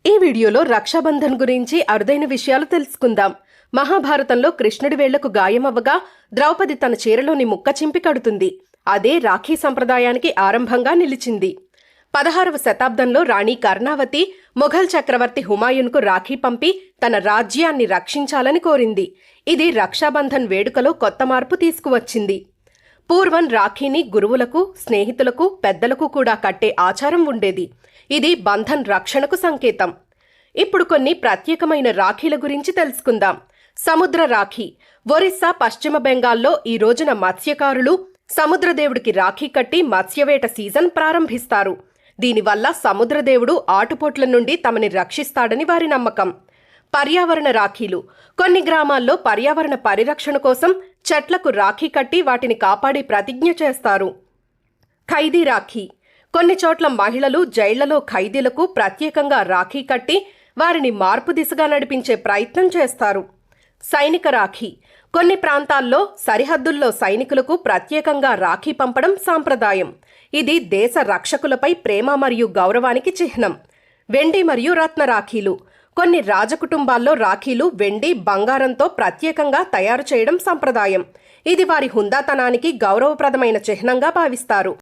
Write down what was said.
ఈ వీడియోలో రక్షాబంధన్ గురించి అరుదైన విషయాలు తెలుసుకుందాం. మహాభారతంలో కృష్ణుడి వేళ్లకు గాయమవ్వగా ద్రౌపది తన చీరలోని ముక్క చింపి కడుతుంది. అదే రాఖీ సంప్రదాయానికి ఆరంభంగా నిలిచింది. 16వ శతాబ్దంలో రాణి కర్ణావతి మొఘల్ చక్రవర్తి హుమాయూన్కు రాఖీ పంపి తన రాజ్యాన్ని రక్షించాలని కోరింది. ఇది రక్షాబంధన్ వేడుకలో కొత్త మార్పు తీసుకువచ్చింది. పూర్వం రాఖీని గురువులకు, స్నేహితులకు, పెద్దలకు కూడా కట్టే ఆచారం ఉండేది. ఇది బంధన్ రక్షణకు సంకేతం. ఇప్పుడు కొన్ని ప్రత్యేకమైన రాఖీల గురించి తెలుసుకుందాం. సముద్ర రాఖీ. ఒరిస్సా, పశ్చిమ బెంగాల్లో ఈ రోజున మత్స్యకారులు సముద్రదేవుడికి రాఖీ కట్టి మత్స్యవేట సీజన్ ప్రారంభిస్తారు. దీనివల్ల సముద్రదేవుడు ఆటుపోట్ల నుండి తమని రక్షిస్తాడని వారి నమ్మకం. పర్యావరణ రాఖీలు. కొన్ని గ్రామాల్లో పర్యావరణ పరిరక్షణ కోసం చెట్లకు రాఖీ కట్టి వాటిని కాపాడి ప్రతిజ్ఞ చేస్తారు. ఖైదీ రాఖీ. కొన్ని చోట్ల మహిళలు జైళ్లలో ఖైదీలకు ప్రత్యేకంగా రాఖీ కట్టి వారిని మార్పు దిశగా నడిపించే ప్రయత్నం చేస్తారు. సైనిక రాఖీ. కొన్ని ప్రాంతాల్లో సరిహద్దుల్లో సైనికులకు ప్రత్యేకంగా రాఖీ పంపడం సాంప్రదాయం. ఇది దేశ రక్షకులపై ప్రేమ మరియు గౌరవానికి చిహ్నం. వెండి మరియు రత్న రాఖీలు. కొన్ని రాజకుటుంబాల్లో రాఖీలు వెండి, బంగారంతో ప్రత్యేకంగా తయారు చేయడం సంప్రదాయం. ఇది వారి హుందాతనానికి గౌరవప్రదమైన చిహ్నంగా భావిస్తారు.